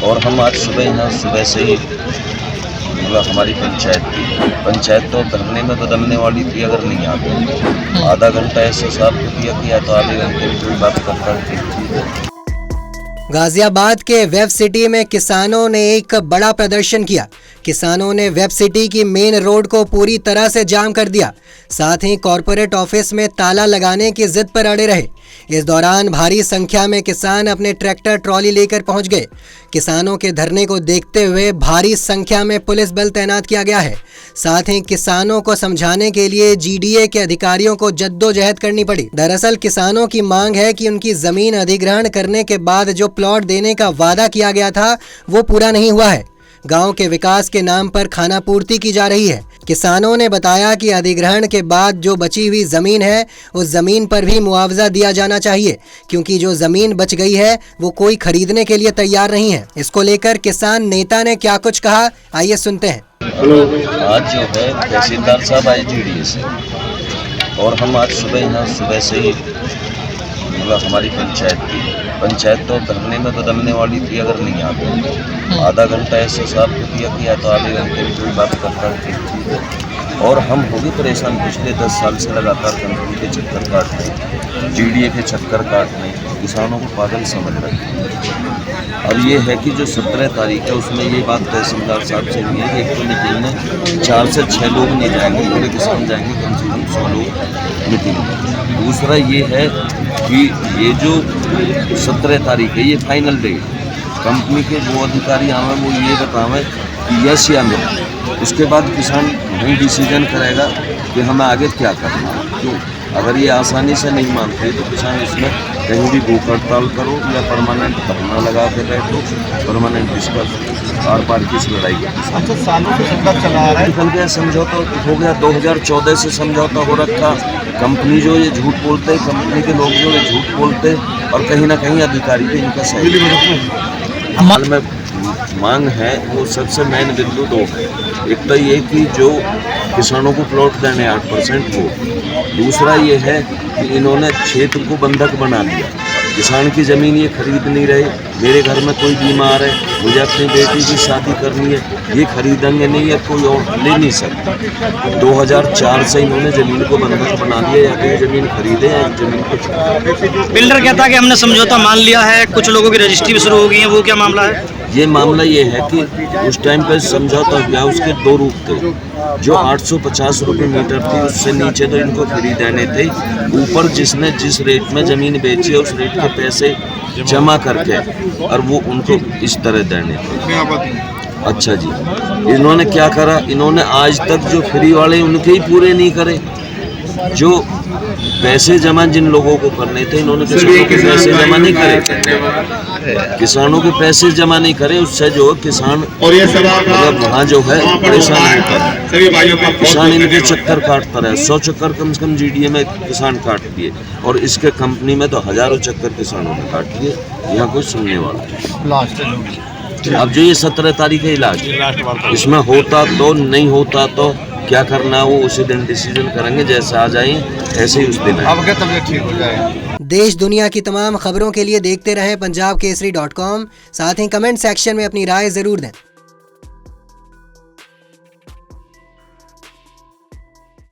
और हम आज सुबह से ही मतलब हमारी पंचायत तो धरने में बदलने वाली थी अगर नहीं आते। आधा घंटा ऐसे साफ किया तो आधे घंटे में कोई बात करता थी। गाजियाबाद के वेब सिटी में किसानों ने एक बड़ा प्रदर्शन किया। किसानों ने वेब सिटी की मेन रोड को पूरी तरह से जाम कर दिया। साथ ही कॉरपोरेट ऑफिस में ताला लगाने की जिद पर अड़े रहे। इस दौरान भारी संख्या में किसान अपने ट्रैक्टर ट्रॉली लेकर पहुंच गए। किसानों के धरने को देखते हुए भारी संख्या में पुलिस बल तैनात किया गया है। साथ ही किसानों को समझाने के लिए जीडीए के अधिकारियों को जद्दोजहद करनी पड़ी। दरअसल किसानों की मांग है कि उनकी जमीन अधिग्रहण करने के बाद जो प्लॉट देने का वादा किया गया था वो पूरा नहीं हुआ है। गांव के विकास के नाम पर खानापूर्ति की जा रही है। किसानों ने बताया कि अधिग्रहण के बाद जो बची हुई जमीन है उस जमीन पर भी मुआवजा दिया जाना चाहिए, क्योंकि जो जमीन बच गई है वो कोई खरीदने के लिए तैयार नहीं है। इसको लेकर किसान नेता ने क्या कुछ कहा, आइए सुनते हैं। आज जो है तहसीलदार साहब आए जीडीए से, और हम आज सुबह से ही मतलब हमारी पंचायत तो धरने में बदलने वाली थी अगर नहीं आते। आधा घंटा ऐसे साफ किया तो आधे घंटे में कोई बात करता थी। और हम हो गए परेशान पिछले 10 साल से लगातार कंपनी के चक्कर काट रहे, जीडीए के चक्कर काट रहे, किसानों को पागल समझ रहे हैं। अब ये है कि जो 17 तारीख है उसमें ये बात तहसीलदार साहब से हुई है कि एक तो मीटिंग में 4 से 6 लोग नहीं जाएंगे, पूरे किसान जाएंगे, कम से कम 100 लोग मीटिंग में। दूसरा ये है कि ये जो 17 तारीख है ये फाइनल डेट, कंपनी के जो अधिकारी आवे वो ये बतावें कि यस या नो। उसके बाद किसान वही डिसीजन करेगा कि हमें आगे क्या करना है। क्यों अगर ये आसानी से नहीं मानते तो किसान इसमें कहीं भी भूख हड़ताल करो या परमानेंट धरना लगा के बैठो, परमानेंट डिस्कस आर पार की इस लड़ाई का। अच्छा, सालों से चला रहा है, निकल गया, समझौता हो गया। 2014 से समझौता हो रखा। कंपनी जो ये झूठ बोलते, कंपनी के लोग जो ये झूठ बोलते, और कहीं ना कहीं अधिकारी पे इनका सही हाल में मांग है। वो सबसे मेन बिंदु 2 है। एक तो ये कि जो किसानों को प्लॉट देने 8% हो, दूसरा ये है कि इन्होंने क्षेत्र को बंधक बना दिया। किसान की ज़मीन ये खरीद नहीं रहे। मेरे घर में कोई बीमार है, मुझे अपनी बेटी की शादी करनी है, ये खरीदेंगे नहीं या कोई और ले नहीं सकता। 2004 से इन्होंने ज़मीन को बंधक बना दिया, या कोई ज़मीन खरीदे या ज़मीन को। बिल्डर कहता है कि हमने समझौता मान लिया है, कुछ लोगों की रजिस्ट्री भी शुरू हो गई है, वो क्या मामला है? ये मामला ये है कि उस टाइम पे समझौता हुआ, उसके 2 रूप थे। जो 850 रुपये मीटर थी उससे नीचे तो इनको फ्री देने थे, ऊपर जिसने जिस रेट में ज़मीन बेची है उस रेट के पैसे जमा करके और वो उनको इस तरह देने थे। अच्छा जी, इन्होंने क्या करा, इन्होंने आज तक जो फ्री वाले उनके ही पूरे नहीं करे। जो पैसे जमा जिन लोगों को करने थे इन्होंने किसानों के पैसे जमा नहीं करे, किसानों के पैसे जमा नहीं करे। उससे जो किसान मतलब वहाँ जो है परेशान होता है। किसान इनके चक्कर काटता रहा, 100 चक्कर कम से कम जीडीए में किसान काट दिए, और इसके कंपनी में तो हजारों चक्कर किसानों ने काट दिए। यहाँ कोई सुनने वाला है। अब जो ये 17 तारीख है इलाज, इसमें होता तो नहीं होता तो क्या करना है वो उसी दिन डिसीजन करेंगे। जैसे आ जाए ऐसे ही उस दिन तबीयत ठीक हो जाएगा। देश दुनिया की तमाम खबरों के लिए देखते रहें पंजाब केसरी.com। साथ ही कमेंट सेक्शन में अपनी राय जरूर दें।